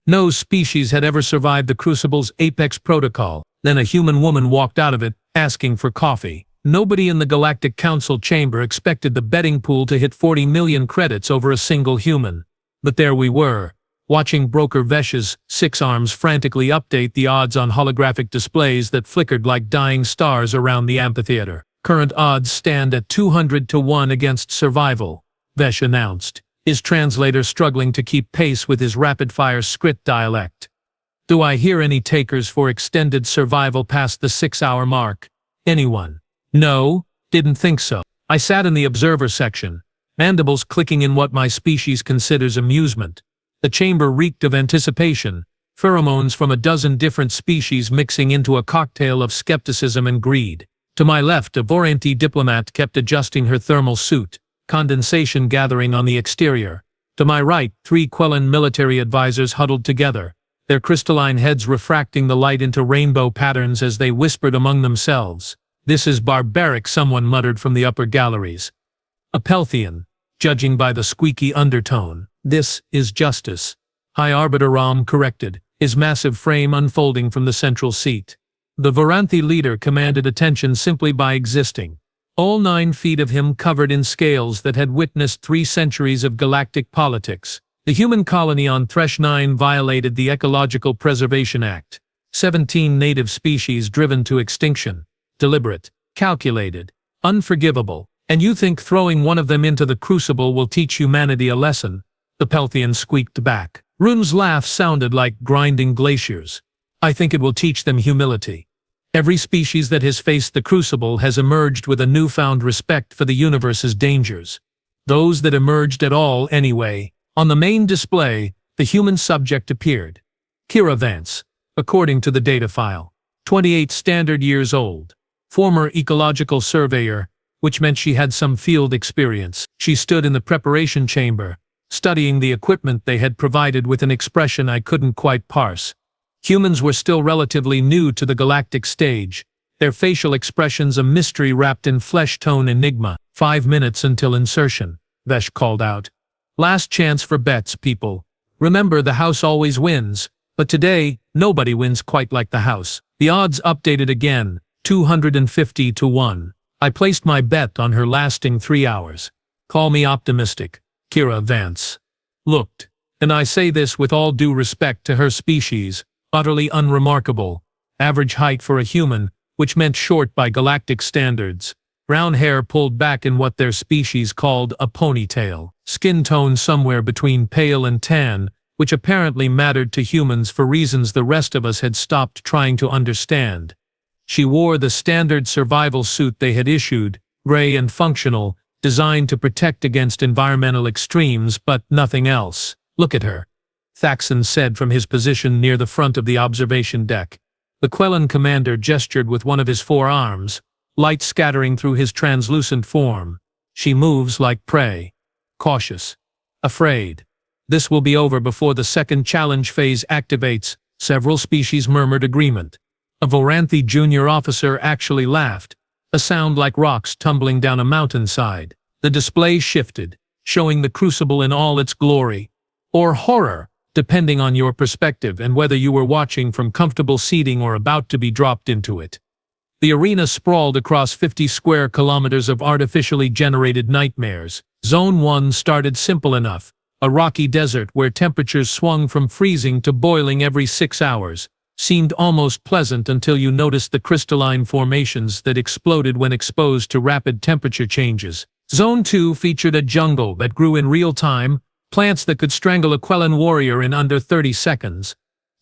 No species had ever survived the Crucible's apex protocol. Then a human woman walked out of it, asking for coffee. Nobody in the Galactic Council chamber expected the betting pool to hit 40 million credits over a single human. But there we were, watching Broker Vesh's 6 arms frantically update the odds on holographic displays that flickered like dying stars around the amphitheater. Current odds stand at 200 to 1 against survival, Vesh announced, his translator struggling to keep pace with his rapid-fire script dialect. Do I hear any takers for extended survival past the 6-hour mark? Anyone? No, didn't think so. I sat in the observer section, mandibles clicking in what my species considers amusement. The chamber reeked of anticipation, pheromones from a dozen different species mixing into a cocktail of skepticism and greed. To my left, a Voranti diplomat kept adjusting her thermal suit, condensation gathering on the exterior. To my right, 3 Quellan military advisors huddled together, their crystalline heads refracting the light into rainbow patterns as they whispered among themselves. This is barbaric, someone muttered from the upper galleries. A Pelthian, judging by the squeaky undertone. This is justice, High Arbiter Ram corrected, his massive frame unfolding from the central seat. The Voranthi leader commanded attention simply by existing. All 9 feet of him covered in scales that had witnessed 3 centuries of galactic politics. The human colony on Thresh 9 violated the Ecological Preservation Act. 17 native species driven to extinction. Deliberate, calculated, unforgivable. And you think throwing one of them into the crucible will teach humanity a lesson? The Pelthian squeaked back. Run's laugh sounded like grinding glaciers. I think it will teach them humility. Every species that has faced the crucible has emerged with a newfound respect for the universe's dangers. Those that emerged at all anyway. On the main display, the human subject appeared. Kira Vance, according to the data file. 28 standard years old. Former ecological surveyor, which meant she had some field experience. She stood in the preparation chamber, studying the equipment they had provided with an expression I couldn't quite parse. Humans were still relatively new to the galactic stage, their facial expressions a mystery wrapped in flesh-tone enigma. 5 minutes until insertion, Vesh called out. Last chance for bets, people. Remember, the house always wins, but today, nobody wins quite like the house. The odds updated again, 250 to 1. I placed my bet on her lasting 3 hours. Call me optimistic, Kira Vance looked, and I say this with all due respect to her species, utterly unremarkable. Average height for a human, which meant short by galactic standards. Brown hair pulled back in what their species called a ponytail. Skin tone somewhere between pale and tan, which apparently mattered to humans for reasons the rest of us had stopped trying to understand. She wore the standard survival suit they had issued, gray and functional, designed to protect against environmental extremes, but nothing else. Look at her, Thaxon said from his position near the front of the observation deck. The Quellan commander gestured with one of his 4 arms, light scattering through his translucent form. She moves like prey. Cautious. Afraid. This will be over before the second challenge phase activates, several species murmured agreement. A Voranthi junior officer actually laughed, a sound like rocks tumbling down a mountainside. The display shifted, showing the crucible in all its glory. Or horror, depending on your perspective and whether you were watching from comfortable seating or about to be dropped into it. The arena sprawled across 50 square kilometers of artificially generated nightmares. Zone 1 started simple enough, a rocky desert where temperatures swung from freezing to boiling every 6 hours. Seemed almost pleasant until you noticed the crystalline formations that exploded when exposed to rapid temperature changes. Zone 2 featured a jungle that grew in real time, plants that could strangle a Quellan warrior in under 30 seconds.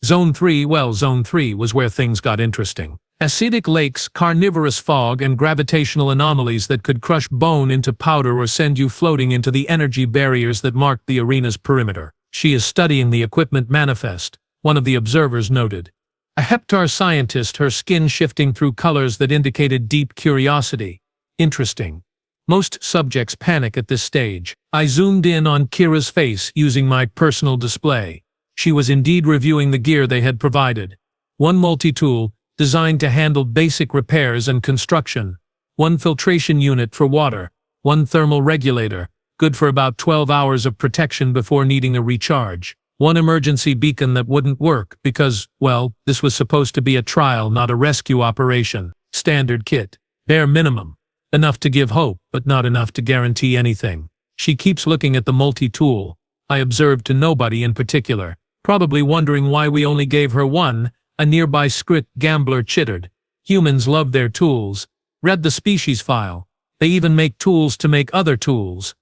Zone 3 was where things got interesting. Acidic lakes, carnivorous fog, and gravitational anomalies that could crush bone into powder or send you floating into the energy barriers that marked the arena's perimeter. She is studying the equipment manifest, one of the observers noted. A Heptar scientist, her skin shifting through colors that indicated deep curiosity. Interesting. Most subjects panic at this stage. I zoomed in on Kira's face using my personal display. She was indeed reviewing the gear they had provided. One multi-tool, designed to handle basic repairs and construction. One filtration unit for water. One thermal regulator, good for about 12 hours of protection before needing a recharge. One emergency beacon that wouldn't work because, well, this was supposed to be a trial, not a rescue operation. Standard kit. Bare minimum. Enough to give hope, but not enough to guarantee anything. She keeps looking at the multi-tool. I observed to nobody in particular, probably wondering why we only gave her one. A nearby Skrit gambler chittered. Humans love their tools. Read the species file. They even make tools to make other tools.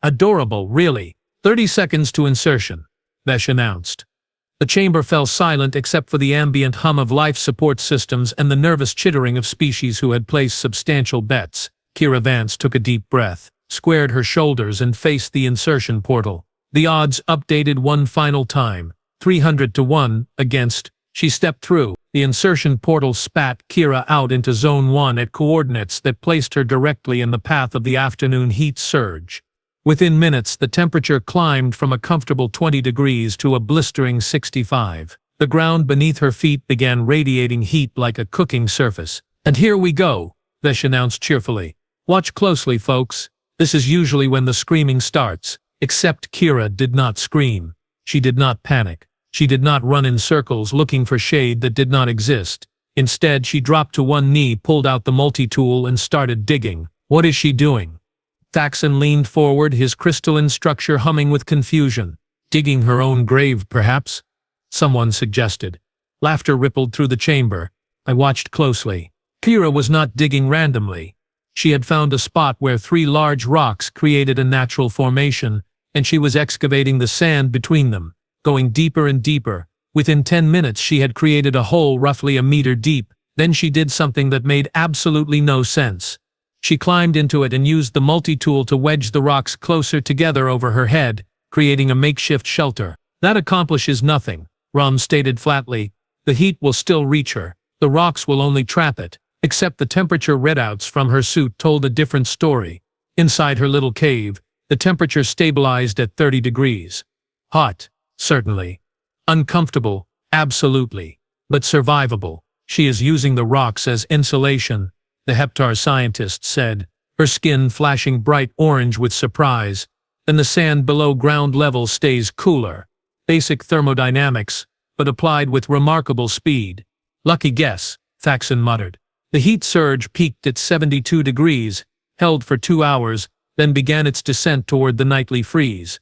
Adorable, really. 30 seconds to insertion, Vesh announced. The chamber fell silent except for the ambient hum of life support systems and the nervous chittering of species who had placed substantial bets. Kira Vance took a deep breath, squared her shoulders and faced the insertion portal. The odds updated one final time, 300 to 1 against. She stepped through. The insertion portal spat Kira out into Zone 1 at coordinates that placed her directly in the path of the afternoon heat surge. Within minutes, the temperature climbed from a comfortable 20 degrees to a blistering 65. The ground beneath her feet began radiating heat like a cooking surface. "And here we go," Vesh announced cheerfully. "Watch closely, folks. This is usually when the screaming starts." Except Kira did not scream. She did not panic. She did not run in circles looking for shade that did not exist. Instead, she dropped to one knee, pulled out the multi-tool and started digging. "What is she doing?" Thaxon leaned forward, his crystalline structure humming with confusion. "Digging her own grave, perhaps?" someone suggested. Laughter rippled through the chamber. I watched closely. Kira was not digging randomly. She had found a spot where 3 large rocks created a natural formation, and she was excavating the sand between them, going deeper and deeper. Within 10 minutes she had created a hole roughly a meter deep. Then she did something that made absolutely no sense. She climbed into it and used the multi-tool to wedge the rocks closer together over her head, creating a makeshift shelter. "That accomplishes nothing," Rom stated flatly. "The heat will still reach her. The rocks will only trap it." Except the temperature readouts from her suit told a different story. Inside her little cave, the temperature stabilized at 30 degrees. Hot, certainly. Uncomfortable, absolutely. But survivable. "She is using the rocks as insulation," the Heptar scientist said, her skin flashing bright orange with surprise. "Then the sand below ground level stays cooler. Basic thermodynamics, but applied with remarkable speed." "Lucky guess," Thaxon muttered. The heat surge peaked at 72 degrees, held for 2 hours, then began its descent toward the nightly freeze.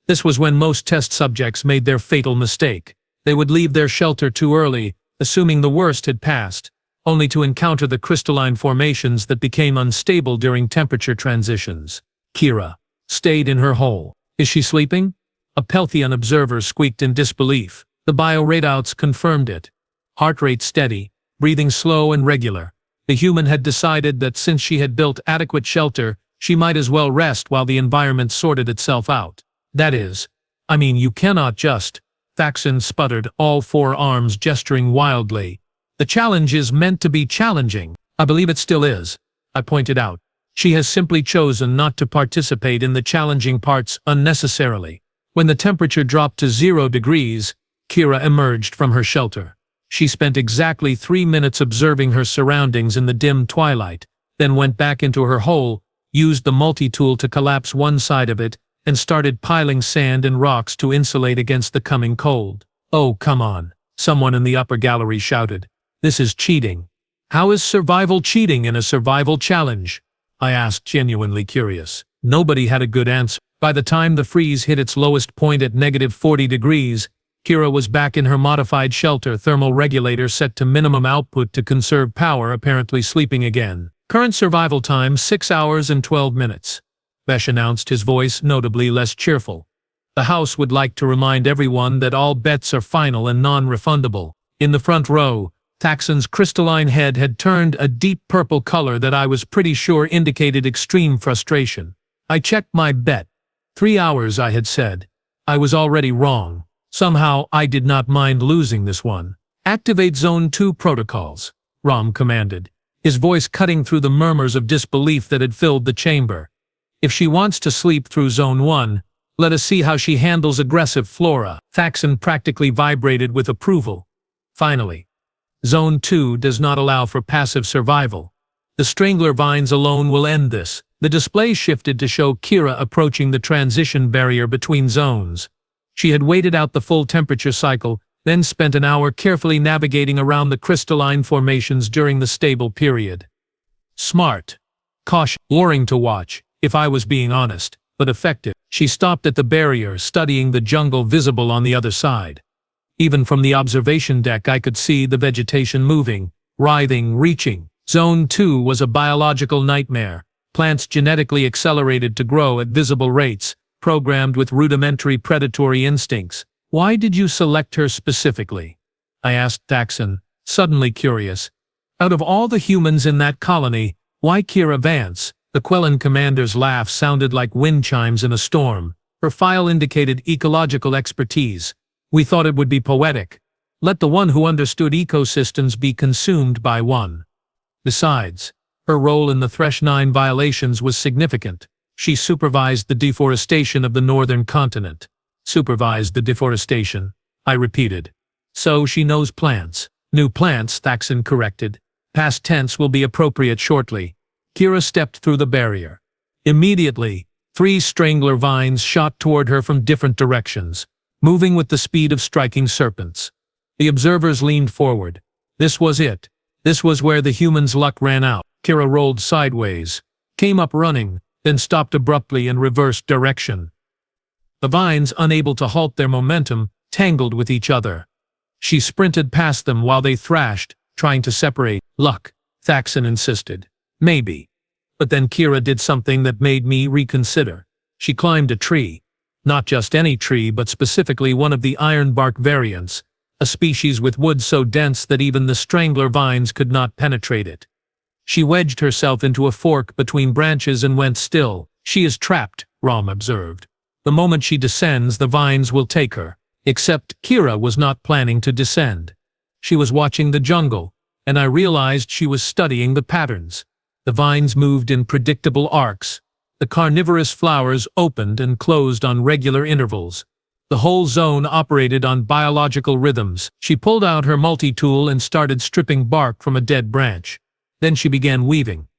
This was when most test subjects made their fatal mistake. They would leave their shelter too early, assuming the worst had passed, only to encounter the crystalline formations that became unstable during temperature transitions. Kira stayed in her hole. "Is she sleeping?" A Pelthian observer squeaked in disbelief. The bioradouts confirmed it. Heart rate steady, breathing slow and regular. The human had decided that since she had built adequate shelter, she might as well rest while the environment sorted itself out. "That is, I mean, you cannot just," Thaxon sputtered, all 4 arms gesturing wildly. "The challenge is meant to be challenging." "I believe it still is," I pointed out. "She has simply chosen not to participate in the challenging parts unnecessarily." When the temperature dropped to 0 degrees, Kira emerged from her shelter. She spent exactly 3 minutes observing her surroundings in the dim twilight, then went back into her hole, used the multi-tool to collapse one side of it, and started piling sand and rocks to insulate against the coming cold. "Oh, come on," someone in the upper gallery shouted. "This is cheating." "How is survival cheating in a survival challenge?" I asked, genuinely curious. Nobody had a good answer. By the time the freeze hit its lowest point at -40 degrees, Kira was back in her modified shelter, thermal regulator set to minimum output to conserve power, apparently sleeping again. "Current survival time 6 hours and 12 minutes. Vesh announced, his voice notably less cheerful. "The house would like to remind everyone that all bets are final and non-refundable." In the front row, Thaxon's crystalline head had turned a deep purple color that I was pretty sure indicated extreme frustration. I checked my bet. 3 hours, I had said. I was already wrong. Somehow, I did not mind losing this one. "Activate Zone 2 protocols," Rom commanded, his voice cutting through the murmurs of disbelief that had filled the chamber. "If she wants to sleep through Zone 1, let us see how she handles aggressive flora." Thaxon practically vibrated with approval. "Finally. Zone 2 does not allow for passive survival. The strangler vines alone will end this." The display shifted to show Kira approaching the transition barrier between zones. She had waited out the full temperature cycle, then spent an hour carefully navigating around the crystalline formations during the stable period. Smart. Caution. Boring to watch, if I was being honest, but effective. She stopped at the barrier, studying the jungle visible on the other side. Even from the observation deck I could see the vegetation moving, writhing, reaching. Zone 2 was a biological nightmare. Plants genetically accelerated to grow at visible rates, programmed with rudimentary predatory instincts. Why did you select her specifically? I asked Thaxon, suddenly curious. Out of all the humans in that colony, why Kira Vance? The Quellan commander's laugh sounded like wind chimes in a storm. Her file indicated ecological expertise. We thought it would be poetic. Let the one who understood ecosystems be consumed by one. Besides, her role in the Thresh 9 violations was significant. She supervised the deforestation of the northern continent. Supervised the deforestation, I repeated. So she knows plants. New plants, Thaxon corrected. Past tense will be appropriate shortly. Kira stepped through the barrier. Immediately, 3 strangler vines shot toward her from different directions, moving with the speed of striking serpents. The observers leaned forward. This was it. This was where the humans' luck ran out. Kira rolled sideways, came up running, then stopped abruptly and reversed direction. The vines, unable to halt their momentum, tangled with each other. She sprinted past them while they thrashed, trying to separate. Luck, Thaxon insisted. Maybe. But then Kira did something that made me reconsider. She climbed a tree. Not just any tree, but specifically one of the ironbark variants, a species with wood so dense that even the strangler vines could not penetrate it. She wedged herself into a fork between branches and went still. She is trapped, Rom observed. The moment she descends, the vines will take her. Except Kira was not planning to descend. She was watching the jungle, and I realized she was studying the patterns. The vines moved in predictable arcs. The carnivorous flowers opened and closed on regular intervals. The whole zone operated on biological rhythms. She pulled out her multi-tool and started stripping bark from a dead branch. Then she began weaving.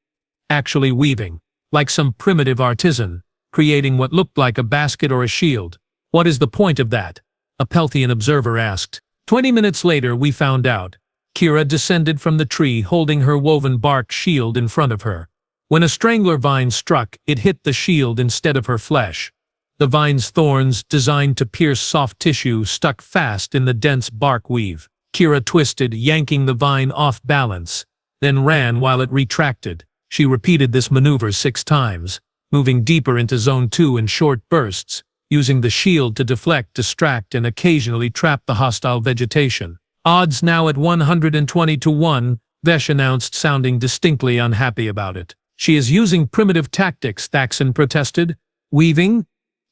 Actually weaving, like some primitive artisan, creating what looked like a basket or a shield. What is the point of that? A Pelthian observer asked. 20 minutes later we found out. Kira descended from the tree holding her woven bark shield in front of her. When a strangler vine struck, it hit the shield instead of her flesh. The vine's thorns, designed to pierce soft tissue, stuck fast in the dense bark weave. Kira twisted, yanking the vine off balance, then ran while it retracted. She repeated this maneuver 6 times, moving deeper into Zone 2 in short bursts, using the shield to deflect, distract, and occasionally trap the hostile vegetation. Odds now at 120 to 1, Vesh announced, sounding distinctly unhappy about it. She is using primitive tactics, Thaxon protested. Weaving?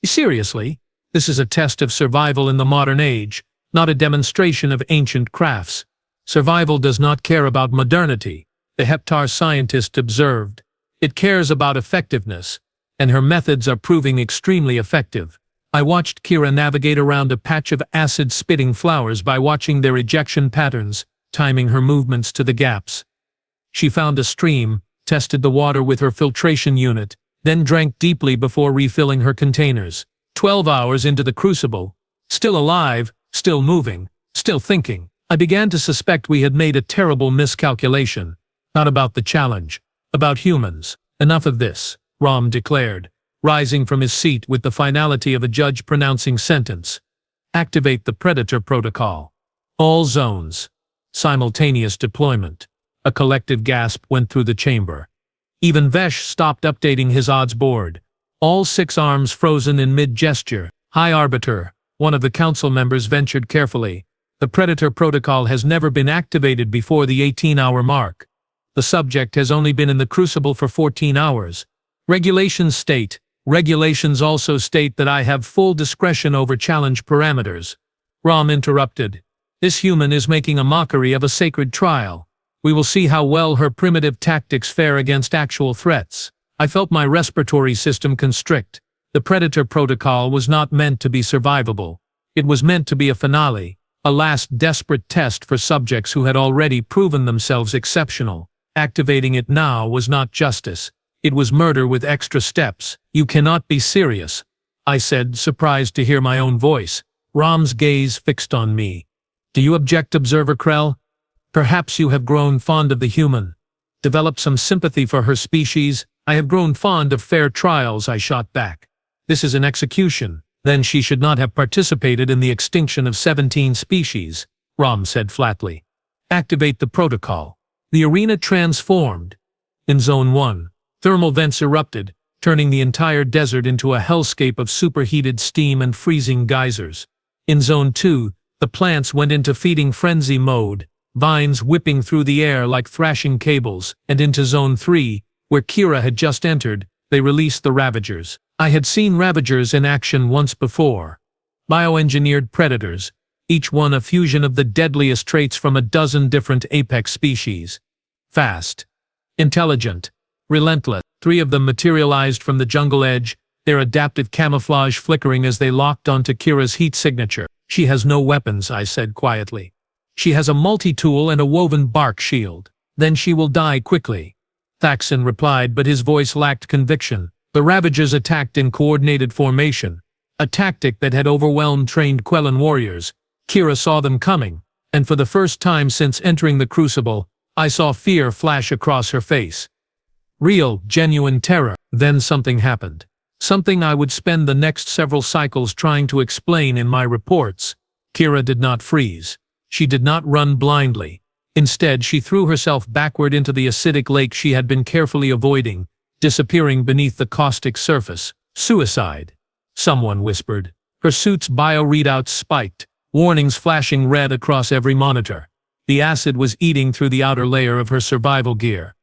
Seriously? This is a test of survival in the modern age, not a demonstration of ancient crafts. Survival does not care about modernity, the Heptar scientist observed. It cares about effectiveness, and her methods are proving extremely effective. I watched Kira navigate around a patch of acid-spitting flowers by watching their ejection patterns, timing her movements to the gaps. She found a stream, tested the water with her filtration unit, then drank deeply before refilling her containers. 12 hours into the crucible, still alive, still moving, still thinking, I began to suspect we had made a terrible miscalculation. Not about the challenge, about humans. Enough of this, Rom declared, rising from his seat with the finality of a judge pronouncing sentence. Activate the Predator Protocol. All zones. Simultaneous deployment. A collective gasp went through the chamber. Even Vesh stopped updating his odds board. All 6 arms frozen in mid-gesture. High Arbiter, one of the council members, ventured carefully. The Predator Protocol has never been activated before the 18-hour mark. The subject has only been in the crucible for 14 hours. Regulations also state that I have full discretion over challenge parameters. Rom interrupted. This human is making a mockery of a sacred trial. We will see how well her primitive tactics fare against actual threats. I felt my respiratory system constrict. The Predator Protocol was not meant to be survivable. It was meant to be a finale, a last desperate test for subjects who had already proven themselves exceptional. Activating it now was not justice. It was murder with extra steps. You cannot be serious, I said, surprised to hear my own voice. Rom's gaze fixed on me. Do you object, Observer Krell? Perhaps you have grown fond of the human. Developed some sympathy for her species. I have grown fond of fair trials, I shot back. This is an execution. Then she should not have participated in the extinction of 17 species, Rom said flatly. Activate the protocol. The arena transformed. In Zone 1, thermal vents erupted, turning the entire desert into a hellscape of superheated steam and freezing geysers. In Zone 2, the plants went into feeding frenzy mode, vines whipping through the air like thrashing cables, and into Zone 3, where Kira had just entered, they released the Ravagers. I had seen Ravagers in action once before. Bioengineered predators, each one a fusion of the deadliest traits from a dozen different apex species. Fast, intelligent, relentless. 3 of them materialized from the jungle edge, their adaptive camouflage flickering as they locked onto Kira's heat signature. She has no weapons, I said quietly. She has a multi-tool and a woven bark shield. Then she will die quickly. Thaxon replied, but his voice lacked conviction. The Ravagers attacked in coordinated formation, a tactic that had overwhelmed trained Quellan warriors. Kira saw them coming, and for the first time since entering the crucible, I saw fear flash across her face. Real, genuine terror. Then something happened. Something I would spend the next several cycles trying to explain in my reports. Kira did not freeze. She did not run blindly. Instead, she threw herself backward into the acidic lake she had been carefully avoiding, disappearing beneath the caustic surface. Suicide, someone whispered. Her suit's bio-readouts spiked, warnings flashing red across every monitor. The acid was eating through the outer layer of her survival gear.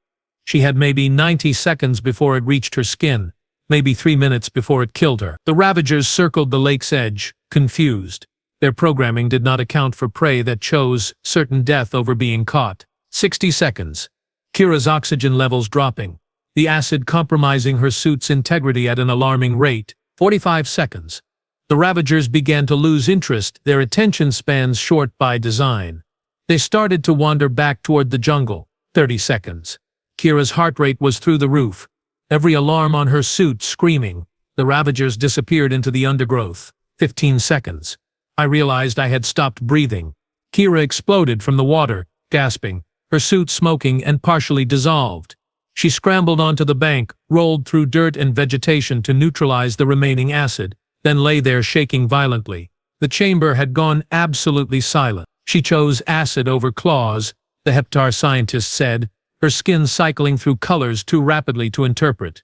She had maybe 90 seconds before it reached her skin, maybe 3 minutes before it killed her. The Ravagers circled the lake's edge, confused. Their programming did not account for prey that chose certain death over being caught. 60 seconds. Kira's oxygen levels dropping, the acid compromising her suit's integrity at an alarming rate. 45 seconds. The Ravagers began to lose interest, their attention spans short by design. They started to wander back toward the jungle. 30 seconds. Kira's heart rate was through the roof, every alarm on her suit screaming. The Ravagers disappeared into the undergrowth. 15 seconds. I realized I had stopped breathing. Kira exploded from the water, gasping, her suit smoking and partially dissolved. She scrambled onto the bank, rolled through dirt and vegetation to neutralize the remaining acid, then lay there shaking violently. The chamber had gone absolutely silent. She chose acid over claws, the Heptar scientist said, her skin cycling through colors too rapidly to interpret.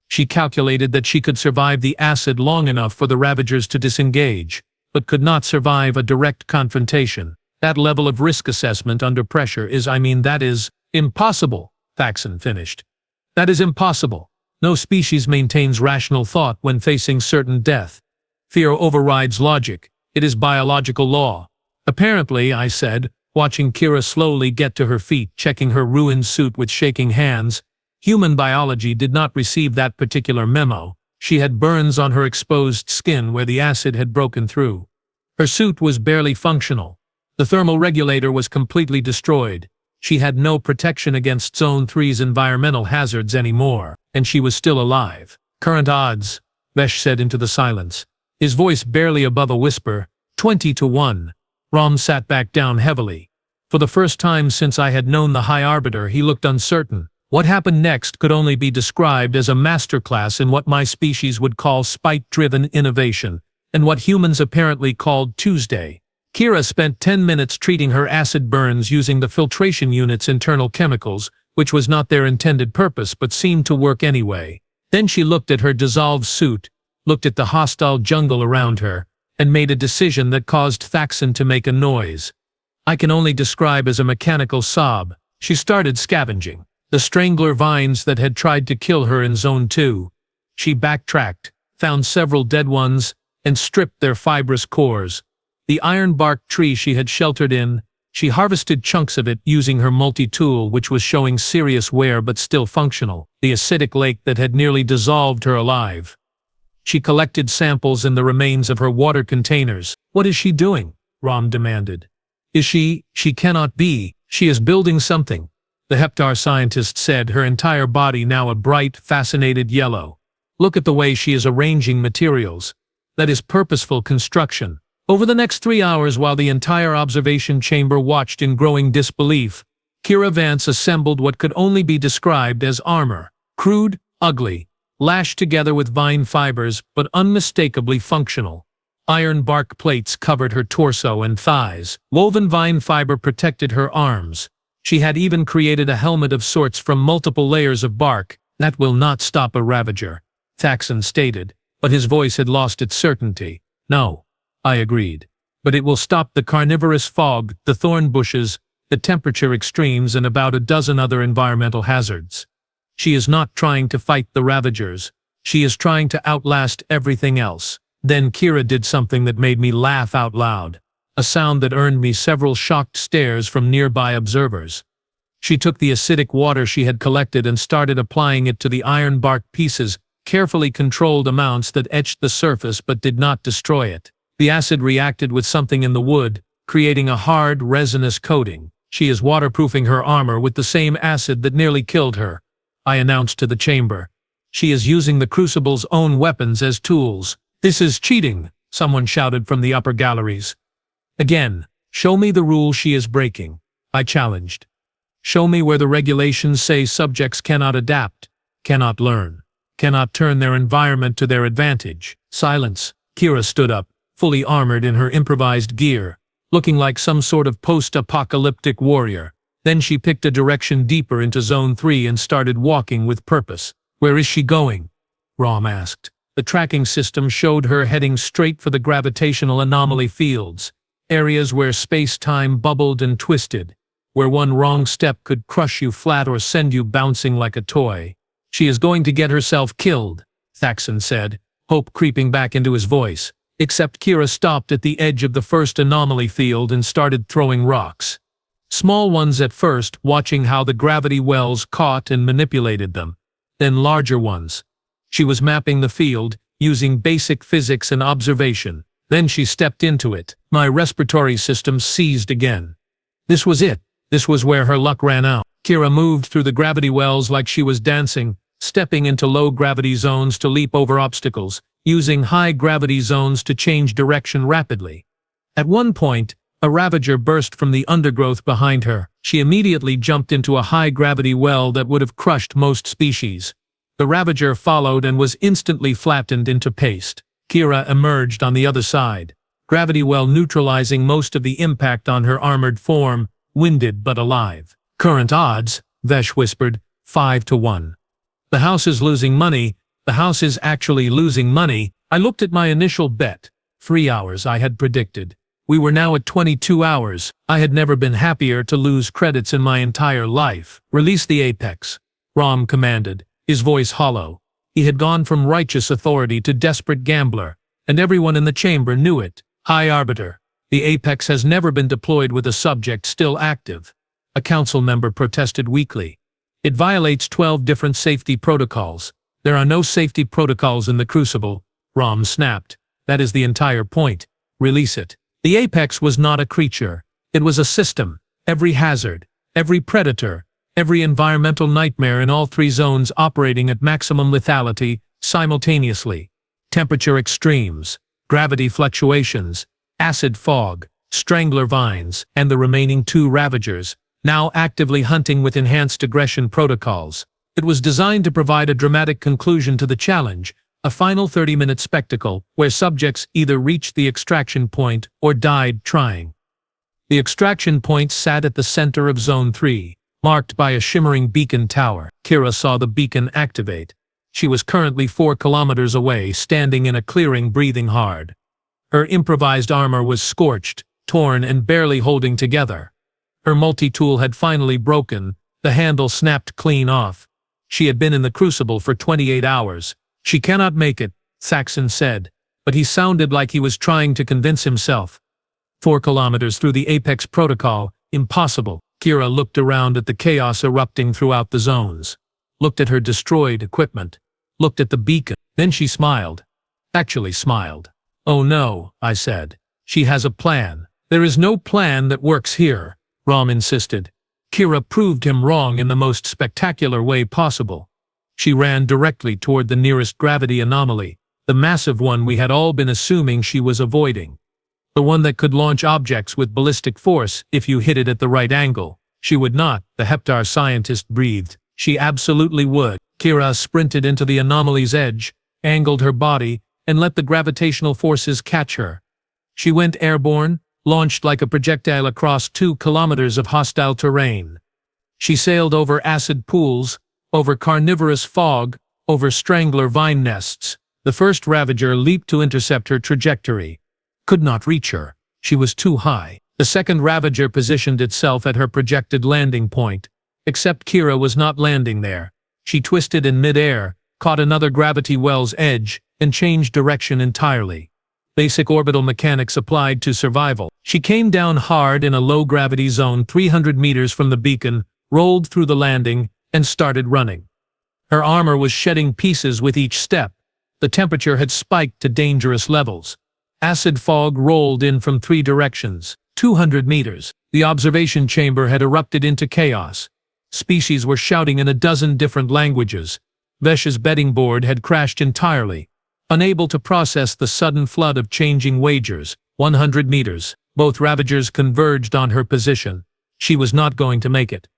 She calculated that she could survive the acid long enough for the Ravagers to disengage, but could not survive a direct confrontation. That level of risk assessment under pressure that is impossible, Thaxon finished. That is impossible. No species maintains rational thought when facing certain death. Fear overrides logic. It is biological law. Apparently, I said, watching Kira slowly get to her feet, checking her ruined suit with shaking hands. Human biology did not receive that particular memo. She had burns on her exposed skin where the acid had broken through. Her suit was barely functional. The thermal regulator was completely destroyed. She had no protection against Zone 3's environmental hazards anymore, and she was still alive. Current odds, Vesh said into the silence, his voice barely above a whisper, 20-1. Rom sat back down heavily. For the first time since I had known the High Arbiter, he looked uncertain. What happened next could only be described as a masterclass in what my species would call spite-driven innovation, and what humans apparently called Tuesday. Kira spent 10 minutes treating her acid burns using the filtration unit's internal chemicals, which was not their intended purpose but seemed to work anyway. Then she looked at her dissolved suit, looked at the hostile jungle around her, and made a decision that caused Thaxon to make a noise I can only describe as a mechanical sob. She started scavenging the strangler vines that had tried to kill her in Zone 2. She backtracked, found several dead ones, and stripped their fibrous cores. The iron-bark tree she had sheltered in, she harvested chunks of it using her multi-tool, which was showing serious wear but still functional. The acidic lake that had nearly dissolved her alive. She collected samples in the remains of her water containers. What is she doing? Rom demanded. She cannot be. She is building something. The Heptar scientist said, her entire body now a bright, fascinated yellow. Look at the way she is arranging materials. That is purposeful construction. Over the next 3 hours, while the entire observation chamber watched in growing disbelief, Kira Vance assembled what could only be described as armor. Crude, ugly, lashed together with vine fibers, but unmistakably functional. Iron bark plates covered her torso and thighs. Woven vine fiber protected her arms. She had even created a helmet of sorts from multiple layers of bark. "That will not stop a Ravager," Thaxon stated, but his voice had lost its certainty. "No," I agreed. "But it will stop the carnivorous fog, the thorn bushes, the temperature extremes, and about a dozen other environmental hazards. She is not trying to fight the Ravagers. She is trying to outlast everything else." Then Kira did something that made me laugh out loud, a sound that earned me several shocked stares from nearby observers. She took the acidic water she had collected and started applying it to the iron bark pieces, carefully controlled amounts that etched the surface but did not destroy it. The acid reacted with something in the wood, creating a hard, resinous coating. "She is waterproofing her armor with the same acid that nearly killed her," I announced to the chamber. "She is using the crucible's own weapons as tools." "This is cheating," someone shouted from the upper galleries. "Again, show me the rule she is breaking," I challenged. "Show me where the regulations say subjects cannot adapt, cannot learn, cannot turn their environment to their advantage." "Silence." Kira stood up, fully armored in her improvised gear, looking like some sort of post-apocalyptic warrior. Then she picked a direction deeper into Zone 3 and started walking with purpose. "Where is she going?" Rom asked. The tracking system showed her heading straight for the gravitational anomaly fields, areas where space-time bubbled and twisted, where one wrong step could crush you flat or send you bouncing like a toy. "She is going to get herself killed," Thaxon said, hope creeping back into his voice. Except Kira stopped at the edge of the first anomaly field and started throwing rocks. Small ones at first, watching how the gravity wells caught and manipulated them, then larger ones. She was mapping the field, using basic physics and observation. Then she stepped into it. My respiratory system seized again. This was it. This was where her luck ran out. Kira moved through the gravity wells like she was dancing, stepping into low-gravity zones to leap over obstacles, using high-gravity zones to change direction rapidly. At one point, a Ravager burst from the undergrowth behind her. She immediately jumped into a high-gravity well that would have crushed most species. The Ravager followed and was instantly flattened into paste. Kira emerged on the other side, gravity well neutralizing most of the impact on her armored form, winded but alive. "Current odds," Vesh whispered, 5-1. "The house is losing money. The house is actually losing money." I looked at my initial bet. 3 hours, I had predicted. We were now at 22 hours. I had never been happier to lose credits in my entire life. "Release the Apex," Rom commanded, his voice hollow. He had gone from righteous authority to desperate gambler, and everyone in the chamber knew it. "High Arbiter, the Apex has never been deployed with a subject still active," a council member protested weakly. "It violates 12 different safety protocols. There are no safety protocols in the Crucible," Rom snapped. "That is the entire point. Release it." The Apex was not a creature. It was a system. Every hazard, every predator, every environmental nightmare in all 3 zones operating at maximum lethality simultaneously. Temperature extremes, gravity fluctuations, acid fog, strangler vines, and the remaining 2 Ravagers, now actively hunting with enhanced aggression protocols. It was designed to provide a dramatic conclusion to the challenge, a final 30-minute spectacle where subjects either reached the extraction point or died trying. The extraction point sat at the center of Zone 3, marked by a shimmering beacon tower. Kira saw the beacon activate. She was currently 4 kilometers away, standing in a clearing, breathing hard. Her improvised armor was scorched, torn, and barely holding together. Her multi-tool had finally broken, the handle snapped clean off. She had been in the Crucible for 28 hours. "She cannot make it," Thaxon said, but he sounded like he was trying to convince himself. 4 kilometers through the Apex protocol, impossible. Kira looked around at the chaos erupting throughout the zones, looked at her destroyed equipment, looked at the beacon. Then she smiled. Actually smiled. "Oh no," I said. "She has a plan." "There is no plan that works here," Rom insisted. Kira proved him wrong in the most spectacular way possible. She ran directly toward the nearest gravity anomaly, the massive one we had all been assuming she was avoiding. The one that could launch objects with ballistic force if you hit it at the right angle. She would not, the Heptar scientist breathed. She absolutely would. Kira sprinted into the anomaly's edge, angled her body, and let the gravitational forces catch her. She went airborne, launched like a projectile across 2 kilometers of hostile terrain. She sailed over acid pools, over carnivorous fog, over strangler vine nests. The first Ravager leaped to intercept her trajectory. Could not reach her. She was too high. The second Ravager positioned itself at her projected landing point. Except Kira was not landing there. She twisted in mid-air, caught another gravity well's edge, and changed direction entirely. Basic orbital mechanics applied to survival. She came down hard in a low-gravity zone 300 meters from the beacon, rolled through the landing, and started running. Her armor was shedding pieces with each step. The temperature had spiked to dangerous levels. Acid fog rolled in from 3 directions. 200 meters. The observation chamber had erupted into chaos. Species were shouting in a dozen different languages. Vesh's betting board had crashed entirely. Unable to process the sudden flood of changing wagers. 100 meters. Both Ravagers converged on her position. She was not going to make it.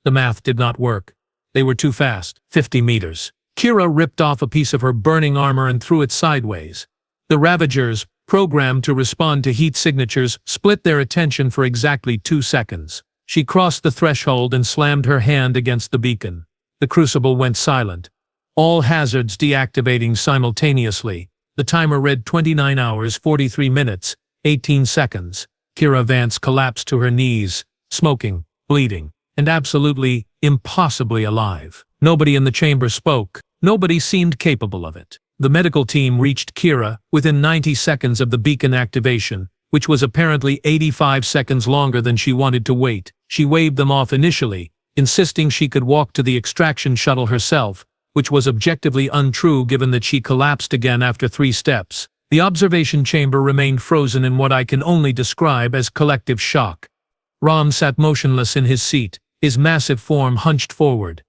The math did not work. They were too fast. 50 meters. Kira ripped off a piece of her burning armor and threw it sideways. The Ravagers, programmed to respond to heat signatures, split their attention for exactly 2 seconds. She crossed the threshold and slammed her hand against the beacon. The crucible went silent. All hazards deactivating simultaneously. The timer read 29 hours 43 minutes, 18 seconds. Kira Vance collapsed to her knees, smoking, bleeding, and absolutely, impossibly alive. Nobody in the chamber spoke. Nobody seemed capable of it. The medical team reached Kira within 90 seconds of the beacon activation, which was apparently 85 seconds longer than she wanted to wait. She waved them off initially, insisting she could walk to the extraction shuttle herself, which was objectively untrue given that she collapsed again after 3 steps. The observation chamber remained frozen in what I can only describe as collective shock. Rom sat motionless in his seat, his massive form hunched forward.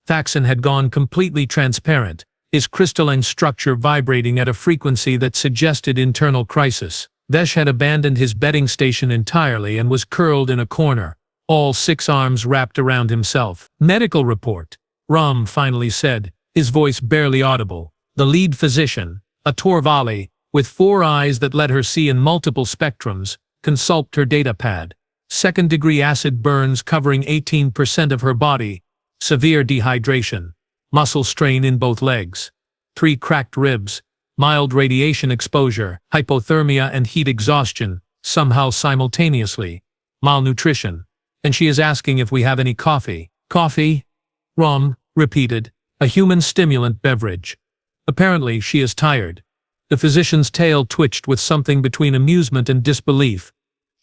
Thaxon had gone completely transparent, his crystalline structure vibrating at a frequency that suggested internal crisis. Vesh had abandoned his betting station entirely and was curled in a corner, all 6 arms wrapped around himself. Medical report, Rom finally said, his voice barely audible. The lead physician, a Torvali, with 4 eyes that let her see in multiple spectrums, consulted her data pad. 2nd-degree acid burns covering 18% of her body. Severe dehydration. Muscle strain in both legs. 3 cracked ribs. Mild radiation exposure, hypothermia and heat exhaustion, somehow simultaneously. Malnutrition. And she is asking if we have any coffee. Coffee? Rom repeated. A human stimulant beverage. Apparently she is tired. The physician's tail twitched with something between amusement and disbelief.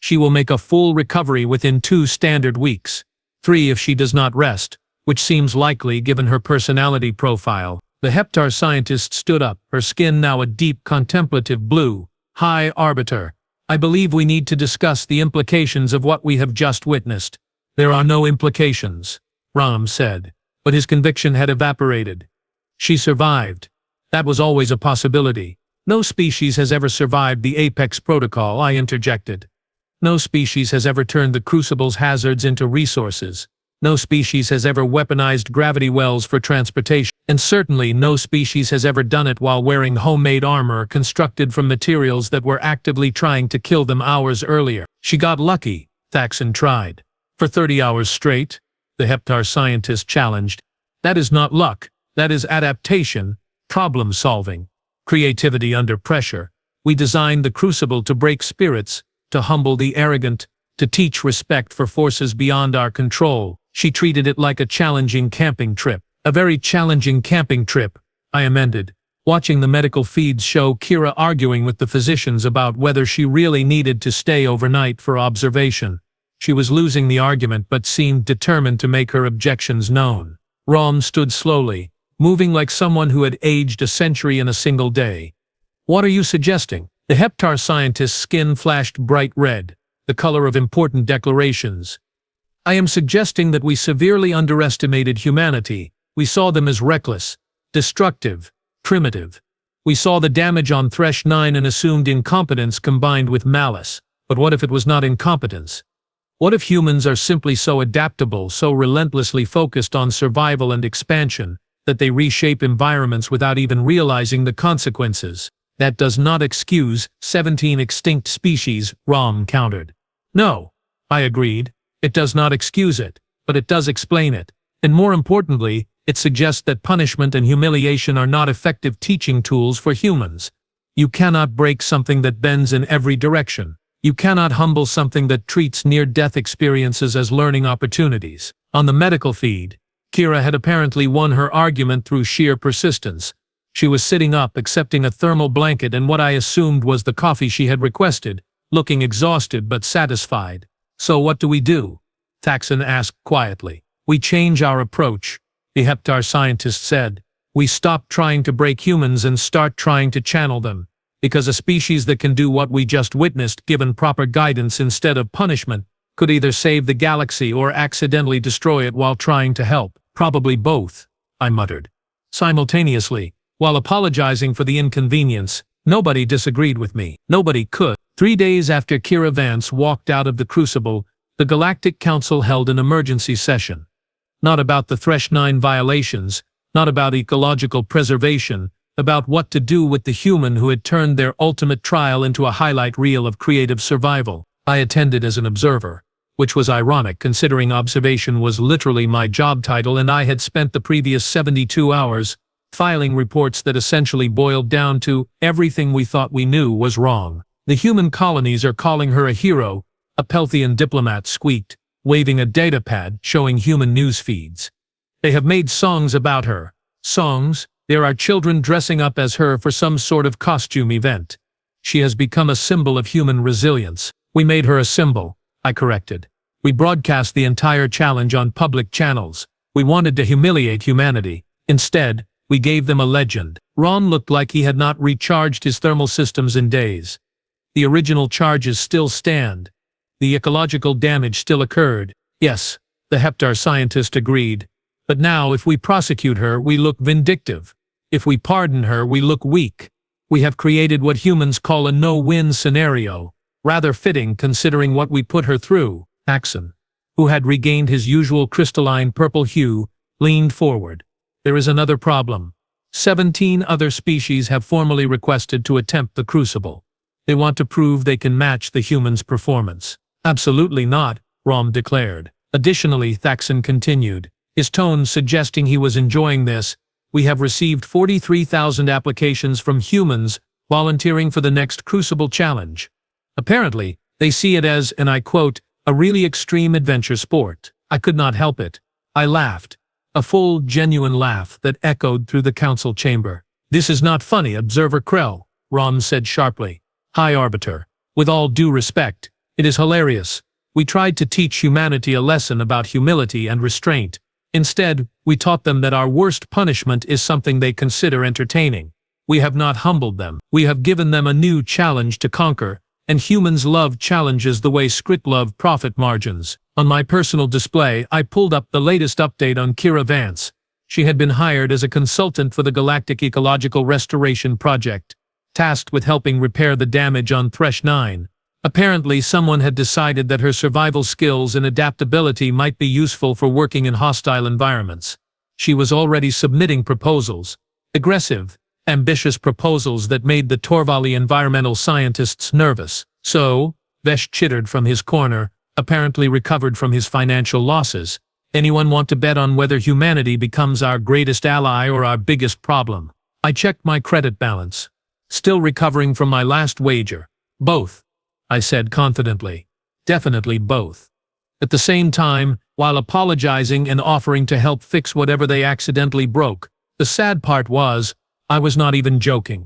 She will make a full recovery within 2 standard weeks. 3 if she does not rest, which seems likely given her personality profile. The Heptar scientist stood up, her skin now a deep contemplative blue. High Arbiter, I believe we need to discuss the implications of what we have just witnessed. There are no implications, Rom said, but his conviction had evaporated. She survived. That was always a possibility. No species has ever survived the Apex Protocol, I interjected. No species has ever turned the Crucible's hazards into resources. No species has ever weaponized gravity wells for transportation, and certainly no species has ever done it while wearing homemade armor constructed from materials that were actively trying to kill them hours earlier. She got lucky, Thaxon tried. For 30 hours straight, the Heptar scientist challenged. That is not luck, that is adaptation, problem solving, creativity under pressure. We designed the Crucible to break spirits, to humble the arrogant, to teach respect for forces beyond our control. She treated it like a challenging camping trip. A very challenging camping trip, I amended, watching the medical feeds show Kira arguing with the physicians about whether she really needed to stay overnight for observation. She was losing the argument but seemed determined to make her objections known. Rom stood slowly, moving like someone who had aged a century in a single day. What are you suggesting? The Heptar scientist's skin flashed bright red, the color of important declarations. I am suggesting that we severely underestimated humanity. We saw them as reckless, destructive, primitive. We saw the damage on Thresh 9 and assumed incompetence combined with malice. But what if it was not incompetence? What if humans are simply so adaptable, so relentlessly focused on survival and expansion, that they reshape environments without even realizing the consequences? That does not excuse 17 extinct species, Rom countered. No, I agreed. It does not excuse it, but it does explain it. And more importantly, it suggests that punishment and humiliation are not effective teaching tools for humans. You cannot break something that bends in every direction. You cannot humble something that treats near-death experiences as learning opportunities. On the medical feed, Kira had apparently won her argument through sheer persistence. She was sitting up, accepting a thermal blanket and what I assumed was the coffee she had requested, looking exhausted but satisfied. So what do we do? Thaxon asked quietly. We change our approach, the Heptar scientist said. We stop trying to break humans and start trying to channel them. Because a species that can do what we just witnessed, given proper guidance instead of punishment, could either save the galaxy or accidentally destroy it while trying to help. Probably both, I muttered. Simultaneously, while apologizing for the inconvenience, nobody disagreed with me. Nobody could. 3 days after Kira Vance walked out of the crucible, the Galactic Council held an emergency session. Not about the Thresh 9 violations, not about ecological preservation, about what to do with the human who had turned their ultimate trial into a highlight reel of creative survival. I attended as an observer, which was ironic considering observation was literally my job title and I had spent the previous 72 hours filing reports that essentially boiled down to everything we thought we knew was wrong. The human colonies are calling her a hero, a Pelthian diplomat squeaked, waving a datapad showing human news feeds. They have made songs about her. Songs? There are children dressing up as her for some sort of costume event. She has become a symbol of human resilience. We made her a symbol, I corrected. We broadcast the entire challenge on public channels. We wanted to humiliate humanity. Instead, we gave them a legend. Ron looked like he had not recharged his thermal systems in days. The original charges still stand. The ecological damage still occurred. Yes, the Heptar scientist agreed. But now if we prosecute her, we look vindictive. If we pardon her, we look weak. We have created what humans call a no-win scenario, rather fitting considering what we put her through. Axon, who had regained his usual crystalline purple hue, leaned forward. There is another problem. 17 other species have formally requested to attempt the crucible. They want to prove they can match the human's performance. Absolutely not, Rom declared. Additionally, Thaxon continued, his tone suggesting he was enjoying this, we have received 43,000 applications from humans volunteering for the next Crucible challenge. Apparently, they see it as, and I quote, a really extreme adventure sport. I could not help it. I laughed. A full, genuine laugh that echoed through the council chamber. This is not funny, Observer Krell, Rom said sharply. High Arbiter, with all due respect, it is hilarious. We tried to teach humanity a lesson about humility and restraint. Instead, we taught them that our worst punishment is something they consider entertaining. We have not humbled them. We have given them a new challenge to conquer, and humans love challenges the way script love profit margins. On my personal display, I pulled up the latest update on Kira Vance. She had been hired as a consultant for the Galactic Ecological Restoration Project, tasked with helping repair the damage on Thresh 9. Apparently, someone had decided that her survival skills and adaptability might be useful for working in hostile environments. She was already submitting proposals, aggressive, ambitious proposals that made the Torvali environmental scientists nervous. So, Vesh chittered from his corner, apparently recovered from his financial losses. Anyone want to bet on whether humanity becomes our greatest ally or our biggest problem? I checked my credit balance. Still recovering from my last wager. Both, I said confidently. Definitely both. At the same time, while apologizing and offering to help fix whatever they accidentally broke, the sad part was, I was not even joking.